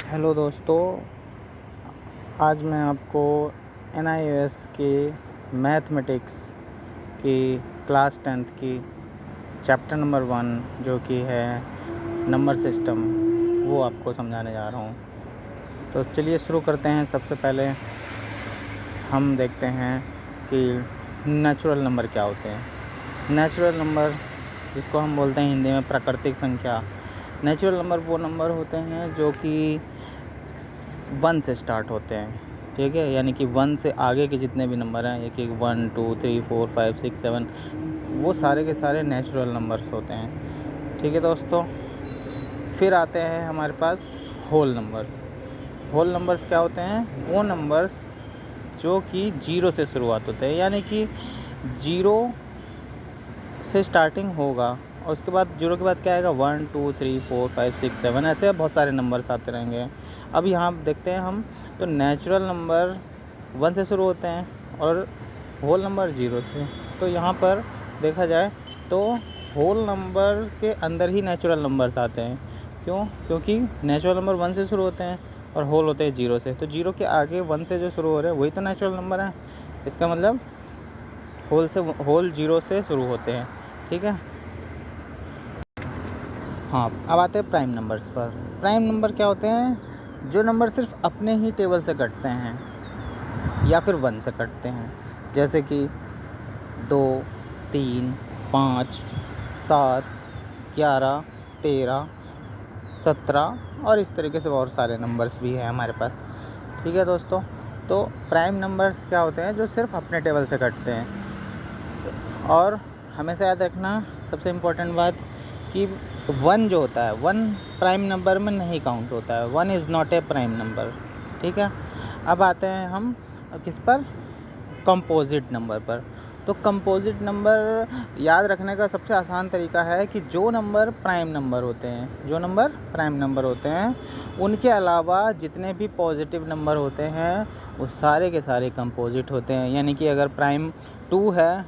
Hello दोस्तों, आज मैं आपको NIOS के मैथमेटिक्स की क्लास 10th की चैप्टर नंबर 1 जो कि है नंबर सिस्टम, वो आपको समझाने जा रहा हूँ। तो चलिए शुरू करते हैं। सबसे पहले हम देखते हैं कि नेचुरल नंबर क्या होते हैं। नेचुरल नंबर, जिसको हम बोलते हैं हिंदी में प्राकृतिक संख्या। नेचुरल नंबर वो नंबर होते हैं जो कि 1 से स्टार्ट होते हैं, ठीक है। यानी कि 1 से आगे के जितने भी नंबर हैं, एक 1 2 3 4 5 6 7, वो सारे के सारे नेचुरल नंबर्स होते हैं, ठीक है दोस्तों। फिर आते हैं हमारे पास होल नंबर्स। होल नंबर्स क्या होते हैं? वो नंबर्स जो कि 0 से शुरुआत होते हैं, यानी कि 0 से स्टार्टिंग होगा और उसके बाद 0 के बाद क्या आएगा? 1 2 3 4 5 6 7, ऐसे बहुत सारे नंबर्स आते रहेंगे। अब यहाँ देखते हैं हम, तो नेचुरल नंबर 1 से शुरू होते हैं और होल नंबर 0 से। तो यहाँ पर देखा जाए तो होल नंबर के अंदर ही नेचुरल नंबर्स आते हैं। क्यों? क्योंकि नेचुरल नंबर 1 से शुरू होते हैं और होल होते हैं 0 से। तो 0 के आगे 1 से जो शुरू हो रहे हैं वही तो नेचुरल नंबर है। इसका मतलब होल 0 से शुरू होते हैं, ठीक है। हाँ, अब आते हैं प्राइम नंबर्स पर। प्राइम नंबर क्या होते हैं? जो नंबर सिर्फ अपने ही टेबल से कटते हैं या फिर 1 से कटते हैं, जैसे कि 2 3 5 7 11 13 17 और इस तरीके से बहुत सारे नंबर्स भी हैं हमारे पास, ठीक है दोस्तों। तो प्राइम नंबर्स क्या होते हैं? जो सिर्फ अपने टेबल से कटते हैं। और हमेशा याद रखना सबसे इम्पोर्टेंट बात कि 1 जो होता है, 1 प्राइम नंबर में नहीं काउंट होता है। 1 is not a prime number, ठीक है। अब आते हैं हम किस पर? कंपोजिट नंबर पर। तो कंपोजिट नंबर याद रखने का सबसे आसान तरीका है कि जो नंबर प्राइम नंबर होते हैं उनके अलावा जितने भी पॉजिटिव नंबर होते हैं वो सारे के सारे कंपोजिट होते हैं। यानी कि अगर प्राइम 2 है,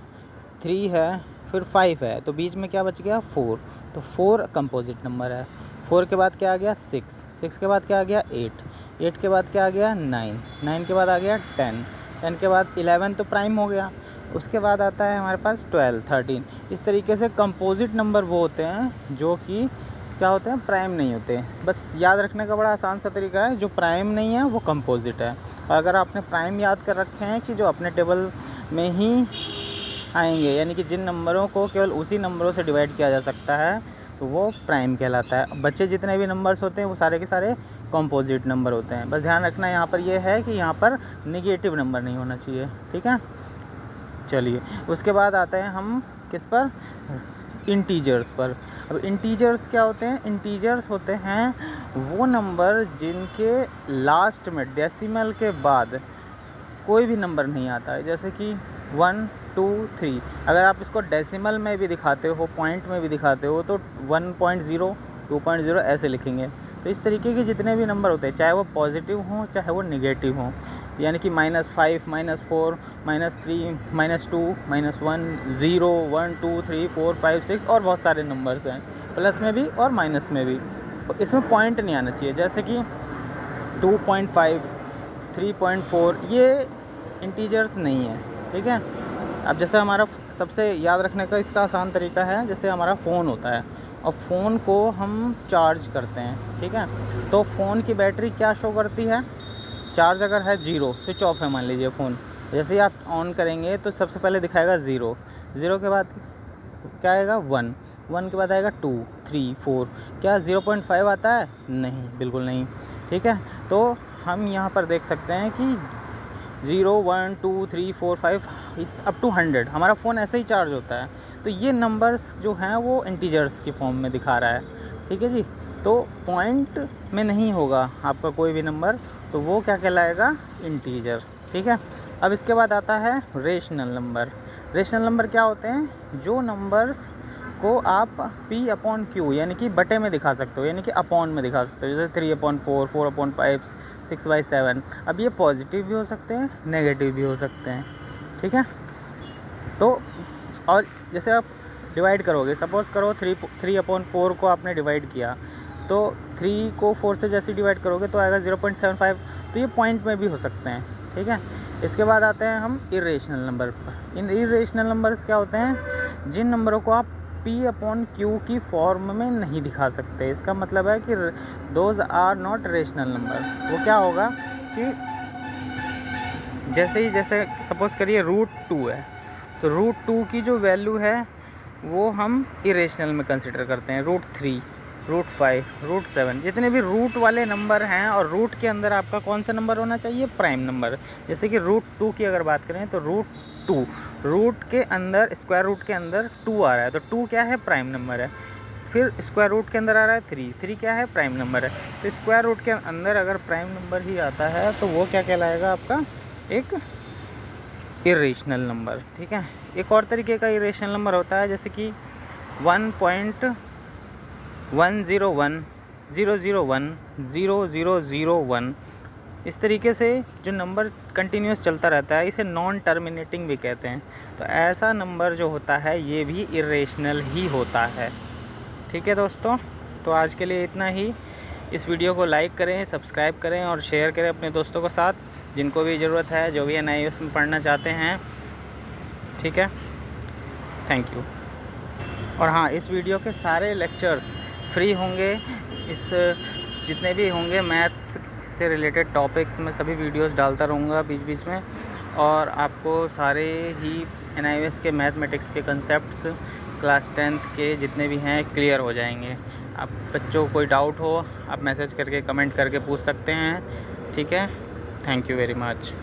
3 है, फिर 5 है, तो बीच में क्या बच गया? 4। तो 4 कंपोजिट नंबर है। 4 के बाद क्या आ गया? 6। 6 के बाद क्या आ गया? 8। 8 के बाद क्या आ गया? 9। 9 के बाद आ गया 10। 10 के बाद 11 तो प्राइम हो गया। उसके बाद आता है हमारे पास 12 13। इस तरीके से कंपोजिट नंबर वो होते हैं जो कि क्या होते हैं? प्राइम नहीं होते। बस याद रखने का बड़ा आसान सा तरीका है, जो प्राइम नहीं है वो कंपोजिट है। और अगर आपने प्राइम याद कर रखे हैं कि जो अपने टेबल में ही आएंगे, यानी कि जिन नंबरों को केवल उसी नंबरों से डिवाइड किया जा सकता है, तो वो प्राइम कहलाता है। बच्चे जितने भी नंबर्स होते हैं वो सारे के सारे कंपोजिट नंबर होते हैं। बस ध्यान रखना यहाँ पर ये है कि यहाँ पर नेगेटिव नंबर नहीं होना चाहिए, ठीक है। चलिए, उसके बाद आते हैं हम किस पर? इंटीजर्स पर। अब इंटीजर्स क्या होते हैं? इंटीजर्स होते हैं वो नंबर जिनके लास्ट में डेसिमल के बाद कोई भी नंबर नहीं आता है, जैसे कि 1 2 3। अगर आप इसको डेसिमल में भी दिखाते हो, पॉइंट में भी दिखाते हो, तो 1.0 2.0 ऐसे लिखेंगे। तो इस तरीके के जितने भी नंबर होते हैं, चाहे वो पॉजिटिव हों चाहे वो नेगेटिव हों, यानी कि -5 -4 -3 -2 -1 0 1 2 3 4 5 6 और बहुत सारे नंबर्स हैं, प्लस में भी और माइनस में भी। इसमें पॉइंट नहीं आना चाहिए, जैसे कि 2.5 3.4, ये इंटीजर्स नहीं है, ठीक है। अब जैसे हमारा सबसे याद रखने का इसका आसान तरीका है, जैसे हमारा फ़ोन होता है और फ़ोन को हम चार्ज करते हैं, ठीक है। तो फ़ोन की बैटरी क्या शो करती है? चार्ज अगर है 0, स्विच ऑफ है मान लीजिए फ़ोन, जैसे ही आप ऑन करेंगे तो सबसे पहले दिखाएगा 0। 0 के बाद क्या आएगा? 1। 1 के बाद आएगा 2 3 4। क्या 0.5 आता है? नहीं, बिल्कुल नहीं, ठीक है। तो हम यहाँ पर देख सकते हैं कि 0 1 2 3 4 5 अप टू 100 हमारा फ़ोन ऐसे ही चार्ज होता है। तो ये नंबर्स जो हैं वो इंटीजर्स की फॉर्म में दिखा रहा है, ठीक है जी। तो पॉइंट में नहीं होगा आपका कोई भी नंबर, तो वो क्या कहलाएगा? इंटीजर, ठीक है। अब इसके बाद आता है रेशनल नंबर। रेशनल नंबर क्या होते हैं? जो नंबर्स को आप P/Q यानी कि बटे में दिखा सकते हो, यानी कि अपॉन में दिखा सकते हो, जैसे 3/4 4/5 6/7। अब ये पॉजिटिव भी हो सकते हैं, नेगेटिव भी हो सकते हैं, ठीक है। तो और जैसे आप डिवाइड करोगे, सपोज़ करो 3/4 को आपने डिवाइड किया, तो 3 को 4 से जैसे डिवाइड करोगे तो आएगा 0.75, तो ये पॉइंट में भी हो सकते हैं, ठीक है। इसके बाद आते हैं हम इरेशनल नंबर पर। इन इरेशनल नंबर्स क्या होते हैं, जिन नंबरों को आप P/Q की फॉर्म में नहीं दिखा सकते। इसका मतलब है कि those are not rational number. वो क्या होगा कि जैसे सपोज़ करिए √2 है, तो √2 की जो वैल्यू है वो हम इरेशनल में कंसिडर करते हैं। √3, √5, √7, जितने भी रूट वाले नंबर हैं, और रूट के अंदर आपका कौन सा नंबर होना चाहिए, प्राइम नंबर। जैसे कि √2 की अगर बात करें तो √2, रूट के अंदर, स्क्वायर रूट के अंदर 2 आ रहा है, तो 2 क्या है, प्राइम नंबर है। फिर स्क्वायर रूट के अंदर आ रहा है 3 क्या है, प्राइम नंबर है। तो स्क्वायर रूट के अंदर अगर प्राइम नंबर ही आता है तो वो क्या कहलाएगा, आपका एक इरेशनल नंबर, ठीक है। एक और तरीके का इरेशनल नंबर होता है, जैसे कि 1.10100100001। इस तरीके से जो नंबर कंटिन्यूस चलता रहता है, इसे नॉन टर्मिनेटिंग भी कहते हैं। तो ऐसा नंबर जो होता है ये भी इरेशनल ही होता है, ठीक है दोस्तों। तो आज के लिए इतना ही। इस वीडियो को लाइक करें, सब्सक्राइब करें और शेयर करें अपने दोस्तों के साथ, जिनको भी ज़रूरत है, जो भी NIOS में पढ़ना चाहते हैं, ठीक है। Thank you. और हाँ, इस वीडियो के सारे लेक्चर्स फ्री होंगे। इस जितने भी होंगे मैथ्स से रिलेटेड टॉपिक्स में सभी वीडियोस डालता रहूँगा बीच बीच में, और आपको सारे ही NIOS के मैथमेटिक्स के कंसेप्ट्स क्लास 10th के जितने भी हैं क्लियर हो जाएंगे। आप बच्चों को कोई डाउट हो, आप मैसेज करके, कमेंट करके पूछ सकते हैं, ठीक है। Thank you very much.